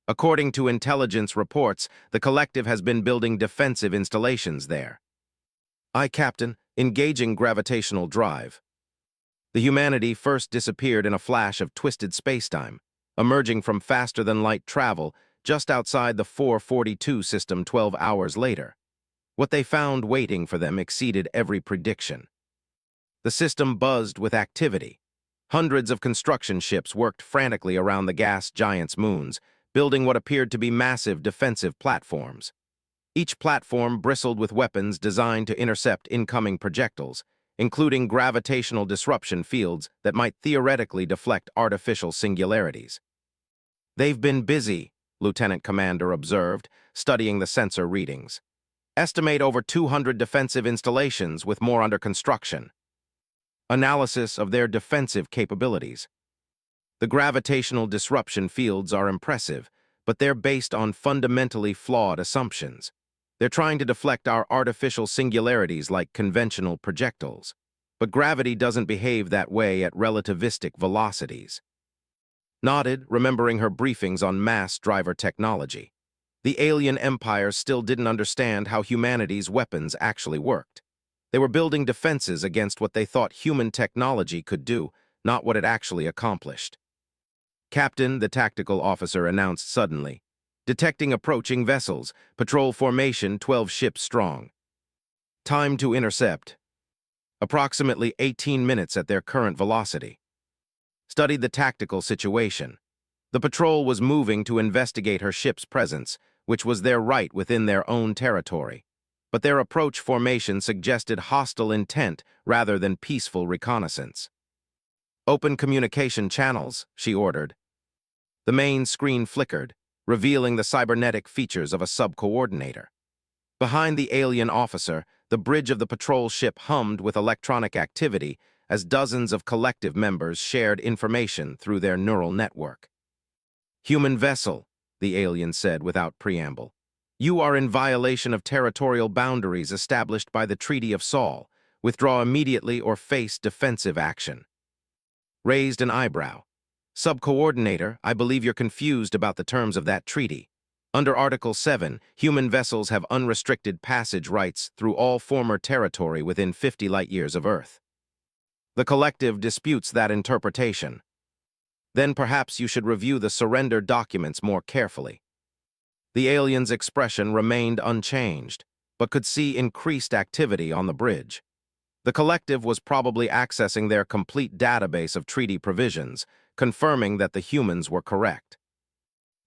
"According to intelligence reports, the collective has been building defensive installations there." "Aye, Captain, engaging gravitational drive." The humanity first disappeared in a flash of twisted spacetime, emerging from faster-than-light travel just outside the 442 system 12 hours later. What they found waiting for them exceeded every prediction. The system buzzed with activity. Hundreds of construction ships worked frantically around the gas giant's moons, building what appeared to be massive defensive platforms. Each platform bristled with weapons designed to intercept incoming projectiles, including gravitational disruption fields that might theoretically deflect artificial singularities. "They've been busy," Lieutenant Commander observed, studying the sensor readings. "Estimate over 200 defensive installations with more under construction." Analysis of their defensive capabilities. "The gravitational disruption fields are impressive, but they're based on fundamentally flawed assumptions. They're trying to deflect our artificial singularities like conventional projectiles. But gravity doesn't behave that way at relativistic velocities." Nodded, remembering her briefings on mass driver technology. The alien empires still didn't understand how humanity's weapons actually worked. They were building defenses against what they thought human technology could do, not what it actually accomplished. "Captain," the tactical officer announced suddenly. "Detecting approaching vessels. Patrol formation 12 ships strong. Time to intercept. Approximately 18 minutes at their current velocity." Studied the tactical situation. The patrol was moving to investigate her ship's presence, which was their right within their own territory. But their approach formation suggested hostile intent rather than peaceful reconnaissance. "Open communication channels," she ordered. The main screen flickered, revealing the cybernetic features of a sub-coordinator. Behind the alien officer, the bridge of the patrol ship hummed with electronic activity as dozens of collective members shared information through their neural network. "Human vessel," the alien said without preamble. "You are in violation of territorial boundaries established by the Treaty of Saul. Withdraw immediately or face defensive action." Raised an eyebrow. "Sub-coordinator, I believe you're confused about the terms of that treaty. Under Article 7, human vessels have unrestricted passage rights through all former territory within 50 light-years of Earth. The collective disputes that interpretation. Then perhaps you should review the surrender documents more carefully." The alien's expression remained unchanged, but could see increased activity on the bridge. The collective was probably accessing their complete database of treaty provisions, confirming that the humans were correct.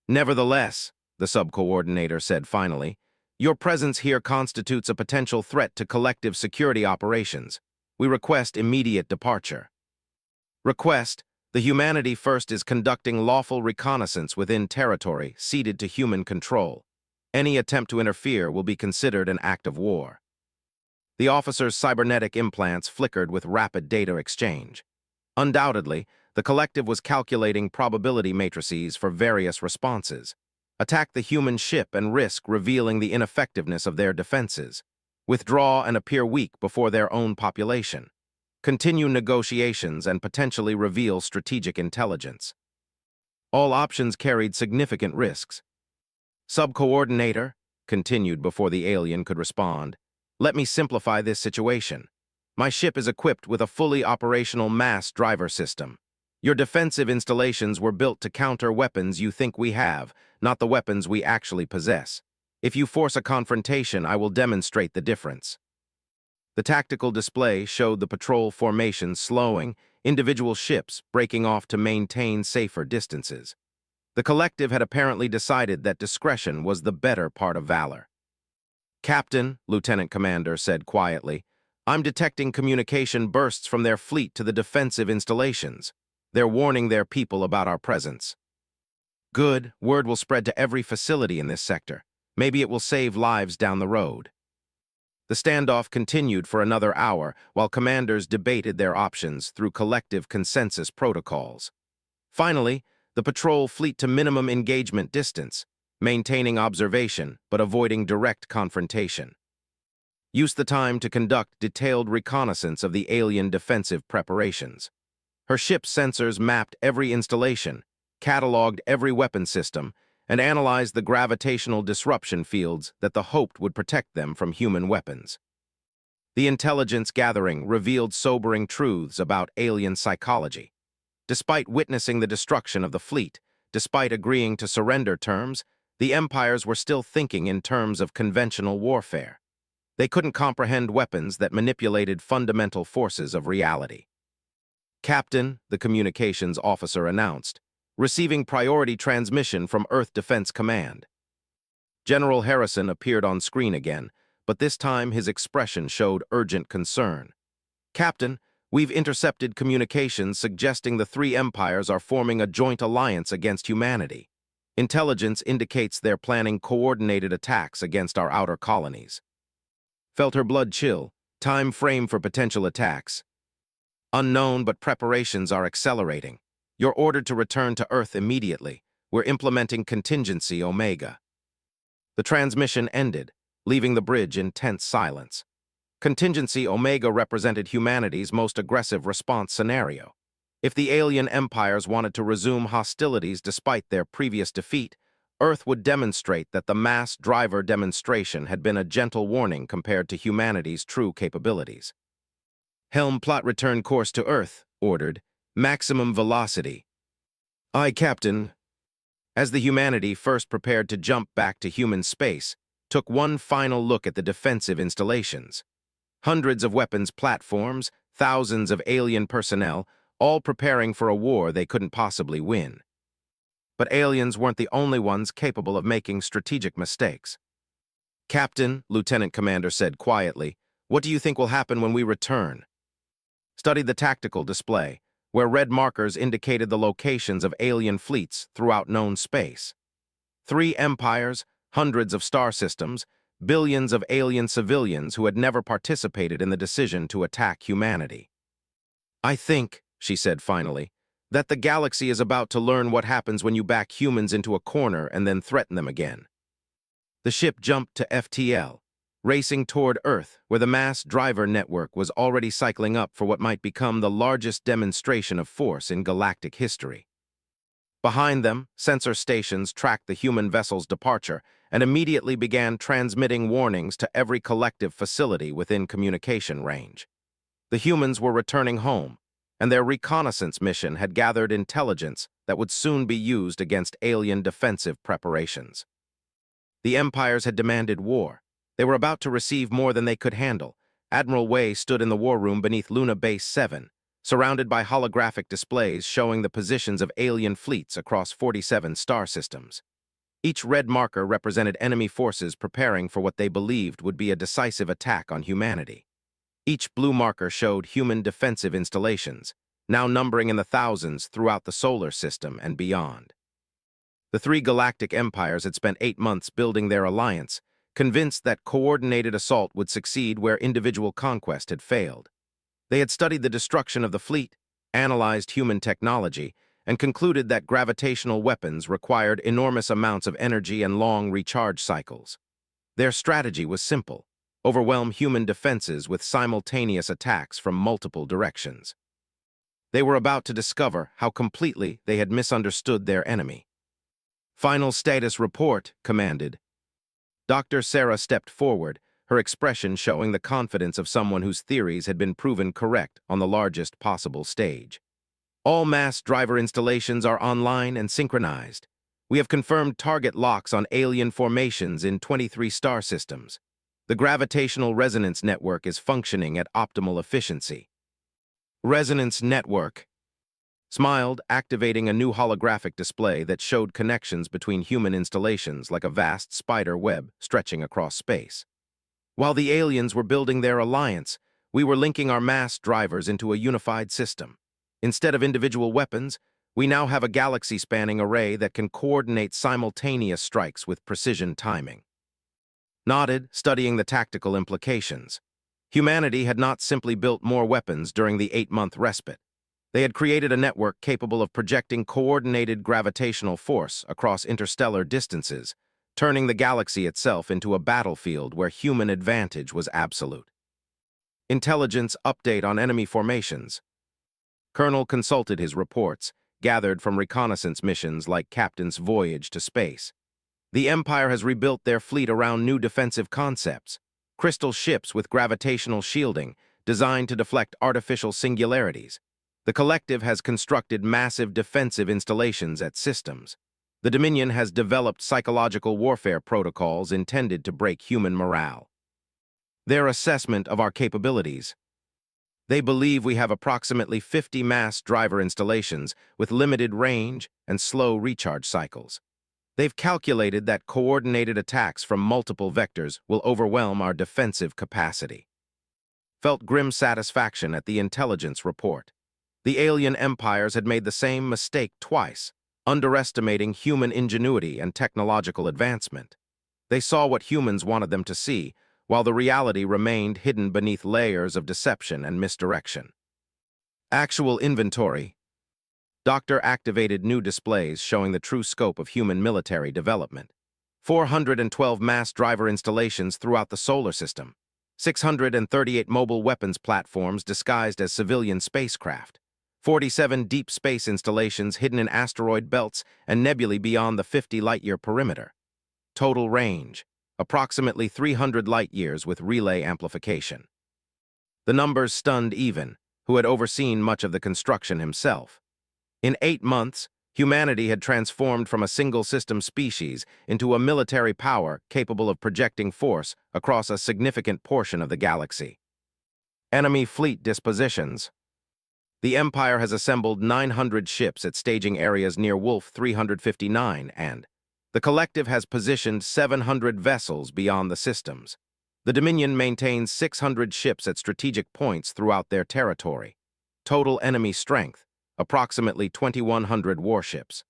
"Nevertheless," the sub-coordinator said finally, "your presence here constitutes a potential threat to collective security operations. We request immediate departure." "Request, the Humanity First is conducting lawful reconnaissance within territory ceded to human control. Any attempt to interfere will be considered an act of war." The officer's cybernetic implants flickered with rapid data exchange. Undoubtedly, the collective was calculating probability matrices for various responses. Attack the human ship and risk revealing the ineffectiveness of their defenses. Withdraw and appear weak before their own population. Continue negotiations and potentially reveal strategic intelligence. All options carried significant risks. "Sub-coordinator," continued before the alien could respond, "let me simplify this situation. My ship is equipped with a fully operational mass driver system. Your defensive installations were built to counter weapons you think we have, not the weapons we actually possess. If you force a confrontation, I will demonstrate the difference." The tactical display showed the patrol formation slowing, individual ships breaking off to maintain safer distances. The collective had apparently decided that discretion was the better part of valor. "Captain," Lieutenant Commander said quietly, "I'm detecting communication bursts from their fleet to the defensive installations. They're warning their people about our presence." "Good. Word will spread to every facility in this sector. Maybe it will save lives down the road." The standoff continued for another hour while commanders debated their options through collective consensus protocols. Finally, the patrol fleet to minimum engagement distance, maintaining observation but avoiding direct confrontation. Used the time to conduct detailed reconnaissance of the alien defensive preparations. Her ship's sensors mapped every installation, cataloged every weapon system, and analyzed the gravitational disruption fields that the hoped would protect them from human weapons. The intelligence gathering revealed sobering truths about alien psychology. Despite witnessing the destruction of the fleet, despite agreeing to surrender terms, the empires were still thinking in terms of conventional warfare. They couldn't comprehend weapons that manipulated fundamental forces of reality. "Captain," the communications officer announced, "receiving priority transmission from Earth Defense Command." General Harrison appeared on screen again, but this time his expression showed urgent concern. "Captain, we've intercepted communications suggesting the three empires are forming a joint alliance against humanity. Intelligence indicates they're planning coordinated attacks against our outer colonies." Felt her blood chill. Time frame for potential attacks. "Unknown, but preparations are accelerating. You're ordered to return to Earth immediately. We're implementing Contingency Omega." The transmission ended, leaving the bridge in tense silence. Contingency Omega represented humanity's most aggressive response scenario. If the alien empires wanted to resume hostilities despite their previous defeat, Earth would demonstrate that the mass driver demonstration had been a gentle warning compared to humanity's true capabilities. "Helm plot return course to Earth," ordered. "Maximum velocity." "Aye, Captain." As the humanity first prepared to jump back to human space, took one final look at the defensive installations. Hundreds of weapons platforms, thousands of alien personnel, all preparing for a war they couldn't possibly win. But aliens weren't the only ones capable of making strategic mistakes. "Captain," Lieutenant Commander said quietly, "what do you think will happen when we return?" Studied the tactical display, where red markers indicated the locations of alien fleets throughout known space. Three empires, hundreds of star systems, billions of alien civilians who had never participated in the decision to attack humanity. "I think," she said finally, "that the galaxy is about to learn what happens when you back humans into a corner and then threaten them again." The ship jumped to FTL, racing toward Earth, where the mass driver network was already cycling up for what might become the largest demonstration of force in galactic history. Behind them, sensor stations tracked the human vessel's departure and immediately began transmitting warnings to every collective facility within communication range. The humans were returning home, and their reconnaissance mission had gathered intelligence that would soon be used against alien defensive preparations. The empires had demanded war. They were about to receive more than they could handle. Admiral Wei stood in the war room beneath Luna Base 7, surrounded by holographic displays showing the positions of alien fleets across 47 star systems. Each red marker represented enemy forces preparing for what they believed would be a decisive attack on humanity. Each blue marker showed human defensive installations, now numbering in the thousands throughout the solar system and beyond. The three galactic empires had spent 8 months building their alliance, convinced that coordinated assault would succeed where individual conquest had failed. They had studied the destruction of the fleet, analyzed human technology, and concluded that gravitational weapons required enormous amounts of energy and long recharge cycles. Their strategy was simple: overwhelm human defenses with simultaneous attacks from multiple directions. They were about to discover how completely they had misunderstood their enemy. "Final status report," commanded. Dr. Sarah stepped forward, her expression showing the confidence of someone whose theories had been proven correct on the largest possible stage. "All mass driver installations are online and synchronized. We have confirmed target locks on alien formations in 23 star systems. The gravitational resonance network is functioning at optimal efficiency." "Resonance network," smiled, activating a new holographic display that showed connections between human installations like a vast spider web stretching across space. "While the aliens were building their alliance, we were linking our mass drivers into a unified system. Instead of individual weapons, we now have a galaxy-spanning array that can coordinate simultaneous strikes with precision timing." nodded, studying the tactical implications. Humanity had not simply built more weapons during the 8-month respite. They had created a network capable of projecting coordinated gravitational force across interstellar distances, turning the galaxy itself into a battlefield where human advantage was absolute. Intelligence update on enemy formations. Colonel consulted his reports, gathered from reconnaissance missions like Captain's Voyage to Space. The Empire has rebuilt their fleet around new defensive concepts, crystal ships with gravitational shielding designed to deflect artificial singularities. The Collective has constructed massive defensive installations at systems. The Dominion has developed psychological warfare protocols intended to break human morale. Their assessment of our capabilities. They believe we have approximately 50 mass driver installations with limited range and slow recharge cycles. They've calculated that coordinated attacks from multiple vectors will overwhelm our defensive capacity. Felt grim satisfaction at the intelligence report. The alien empires had made the same mistake twice, underestimating human ingenuity and technological advancement. They saw what humans wanted them to see, while the reality remained hidden beneath layers of deception and misdirection. Actual inventory. Doctor activated new displays showing the true scope of human military development. 412 mass driver installations throughout the solar system. 638 mobile weapons platforms disguised as civilian spacecraft. 47 deep space installations hidden in asteroid belts and nebulae beyond the 50 light-year perimeter. Total range, approximately 300 light-years with relay amplification. The numbers stunned Even, who had overseen much of the construction himself. In 8 months, humanity had transformed from a single-system species into a military power capable of projecting force across a significant portion of the galaxy. Enemy fleet dispositions. The Empire has assembled 900 ships at staging areas near Wolf 359 and the Collective has positioned 700 vessels beyond the systems. The Dominion maintains 600 ships at strategic points throughout their territory. Total enemy strength, approximately 2,100 warships.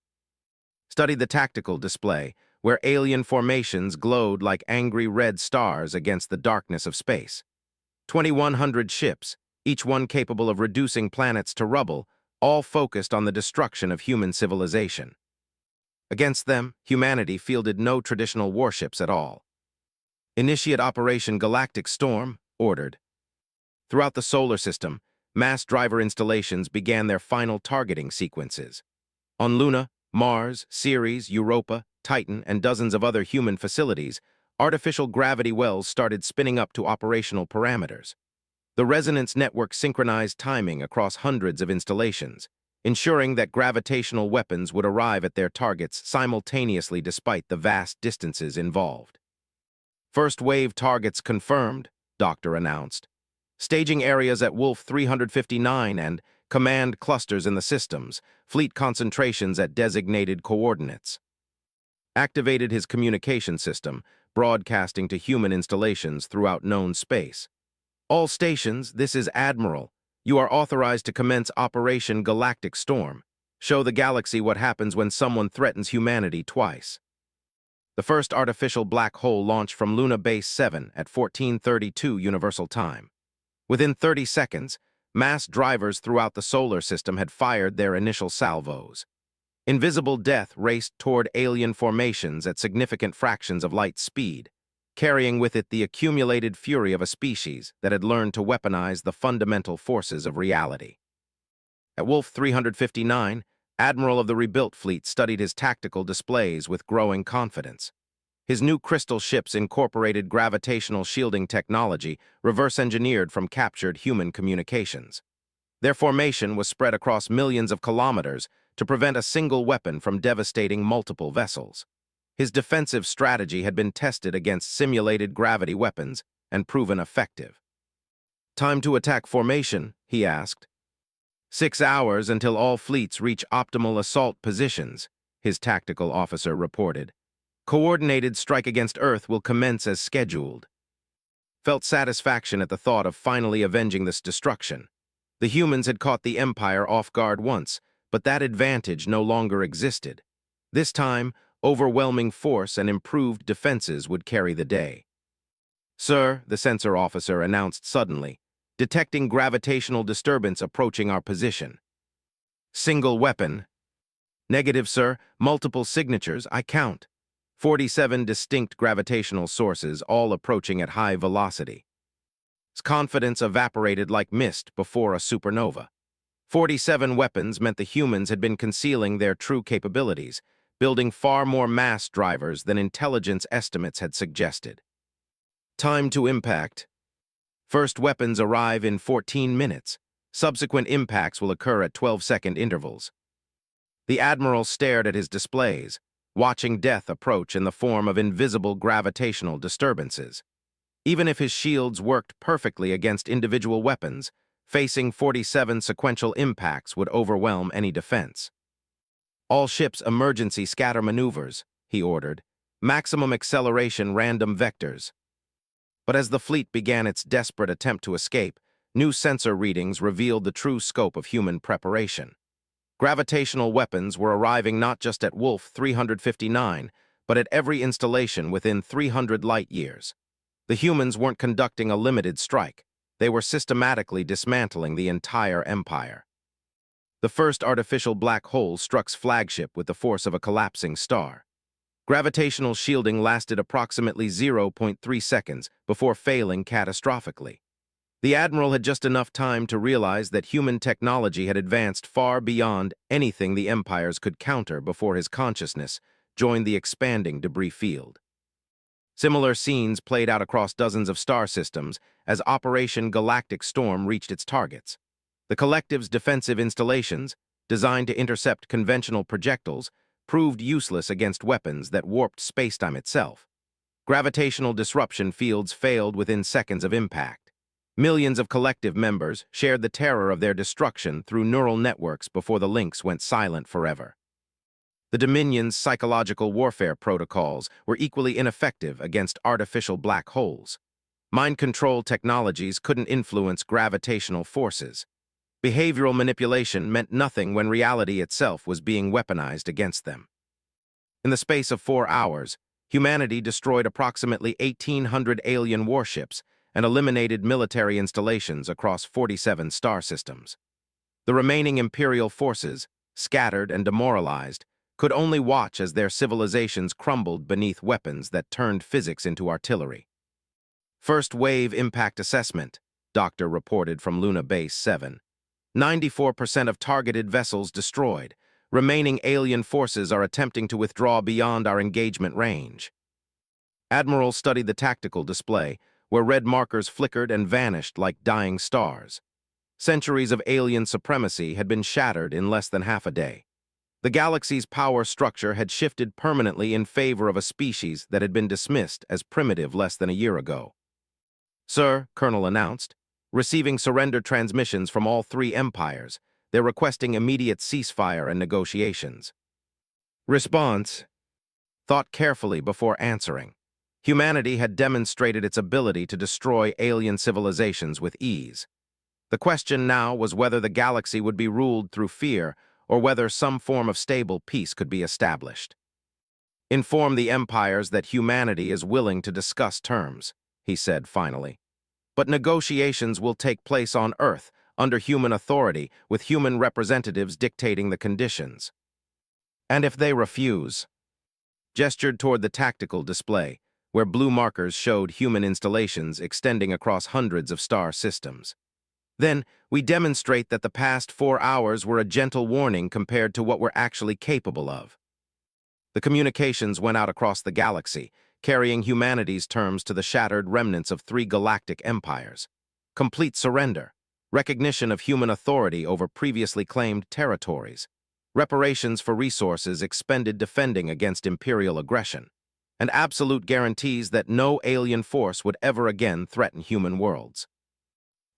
Study the tactical display, where alien formations glowed like angry red stars against the darkness of space. 2,100 ships, each one capable of reducing planets to rubble, all focused on the destruction of human civilization. Against them, humanity fielded no traditional warships at all. Initiate Operation Galactic Storm, ordered. Throughout the solar system, mass driver installations began their final targeting sequences. On Luna, Mars, Ceres, Europa, Titan, and dozens of other human facilities, artificial gravity wells started spinning up to operational parameters. The resonance network synchronized timing across hundreds of installations, ensuring that gravitational weapons would arrive at their targets simultaneously despite the vast distances involved. First wave targets confirmed, Doctor announced. Staging areas at Wolf 359 and command clusters in the systems, fleet concentrations at designated coordinates. Activated his communication system, broadcasting to human installations throughout known space. All stations, this is Admiral. You are authorized to commence Operation Galactic Storm. Show the galaxy what happens when someone threatens humanity twice. The first artificial black hole launched from Luna Base 7 at 14:32 Universal Time. Within 30 seconds, mass drivers throughout the solar system had fired their initial salvos. Invisible death raced toward alien formations at significant fractions of light speed, carrying with it the accumulated fury of a species that had learned to weaponize the fundamental forces of reality. At Wolf 359, Admiral of the rebuilt fleet studied his tactical displays with growing confidence. His new crystal ships incorporated gravitational shielding technology reverse-engineered from captured human communications. Their formation was spread across millions of kilometers to prevent a single weapon from devastating multiple vessels. His defensive strategy had been tested against simulated gravity weapons and proven effective. Time to attack formation, he asked. 6 hours until all fleets reach optimal assault positions, his tactical officer reported. Coordinated strike against Earth will commence as scheduled. Felt satisfaction at the thought of finally avenging this destruction. The humans had caught the Empire off guard once, but that advantage no longer existed. This time, overwhelming force and improved defenses would carry the day. Sir, the sensor officer announced suddenly, detecting gravitational disturbance approaching our position. Single weapon. Negative, sir. Multiple signatures, I count. 47 distinct gravitational sources, all approaching at high velocity. His confidence evaporated like mist before a supernova. 47 weapons meant the humans had been concealing their true capabilities, building far more mass drivers than intelligence estimates had suggested. Time to impact. First weapons arrive in 14 minutes. Subsequent impacts will occur at 12-second intervals. The Admiral stared at his displays, watching death approach in the form of invisible gravitational disturbances. Even if his shields worked perfectly against individual weapons, facing 47 sequential impacts would overwhelm any defense. All ships emergency scatter maneuvers, he ordered. Maximum acceleration random vectors. But as the fleet began its desperate attempt to escape, new sensor readings revealed the true scope of human preparation. Gravitational weapons were arriving not just at Wolf 359, but at every installation within 300 light-years. The humans weren't conducting a limited strike. They were systematically dismantling the entire empire. The first artificial black hole struck flagship with the force of a collapsing star. Gravitational shielding lasted approximately 0.3 seconds before failing catastrophically. The Admiral had just enough time to realize that human technology had advanced far beyond anything the empires could counter before his consciousness joined the expanding debris field. Similar scenes played out across dozens of star systems as Operation Galactic Storm reached its targets. The collective's defensive installations, designed to intercept conventional projectiles, proved useless against weapons that warped spacetime itself. Gravitational disruption fields failed within seconds of impact. Millions of collective members shared the terror of their destruction through neural networks before the links went silent forever. The Dominion's psychological warfare protocols were equally ineffective against artificial black holes. Mind control technologies couldn't influence gravitational forces. Behavioral manipulation meant nothing when reality itself was being weaponized against them. In the space of 4 hours, humanity destroyed approximately 1,800 alien warships and eliminated military installations across 47 star systems. The remaining Imperial forces, scattered and demoralized, could only watch as their civilizations crumbled beneath weapons that turned physics into artillery. First wave impact assessment, Doctor reported from Luna Base 7. 94% of targeted vessels destroyed. Remaining alien forces are attempting to withdraw beyond our engagement range. Admiral studied the tactical display, where red markers flickered and vanished like dying stars. Centuries of alien supremacy had been shattered in less than half a day. The galaxy's power structure had shifted permanently in favor of a species that had been dismissed as primitive less than a year ago. Sir, Colonel announced, receiving surrender transmissions from all 3 empires. They're requesting immediate ceasefire and negotiations. Response. Thought carefully before answering. Humanity had demonstrated its ability to destroy alien civilizations with ease. The question now was whether the galaxy would be ruled through fear or whether some form of stable peace could be established. Inform the empires that humanity is willing to discuss terms, he said finally. But negotiations will take place on Earth, under human authority, with human representatives dictating the conditions. And if they refuse? Gestured toward the tactical display, where blue markers showed human installations extending across hundreds of star systems. Then, we demonstrate that the past 4 hours were a gentle warning compared to what we're actually capable of. The communications went out across the galaxy, carrying humanity's terms to the shattered remnants of 3 galactic empires. Complete surrender, recognition of human authority over previously claimed territories, reparations for resources expended defending against imperial aggression, and absolute guarantees that no alien force would ever again threaten human worlds.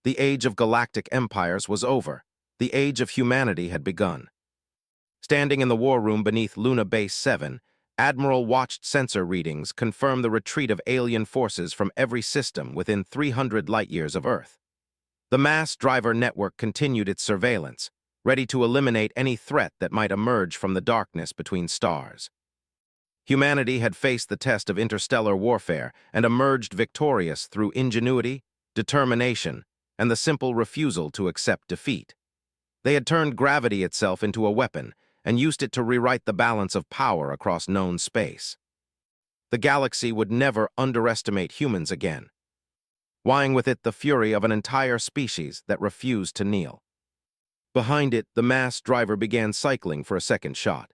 The age of galactic empires was over. The age of humanity had begun. Standing in the war room beneath Luna Base 7, Admiral watched sensor readings confirm the retreat of alien forces from every system within 300 light-years of Earth. The mass driver network continued its surveillance, ready to eliminate any threat that might emerge from the darkness between stars. Humanity had faced the test of interstellar warfare and emerged victorious through ingenuity, determination, and the simple refusal to accept defeat. They had turned gravity itself into a weapon and used it to rewrite the balance of power across known space. The galaxy would never underestimate humans again, wying with it the fury of an entire species that refused to kneel. Behind it, the masked driver began cycling for a second shot.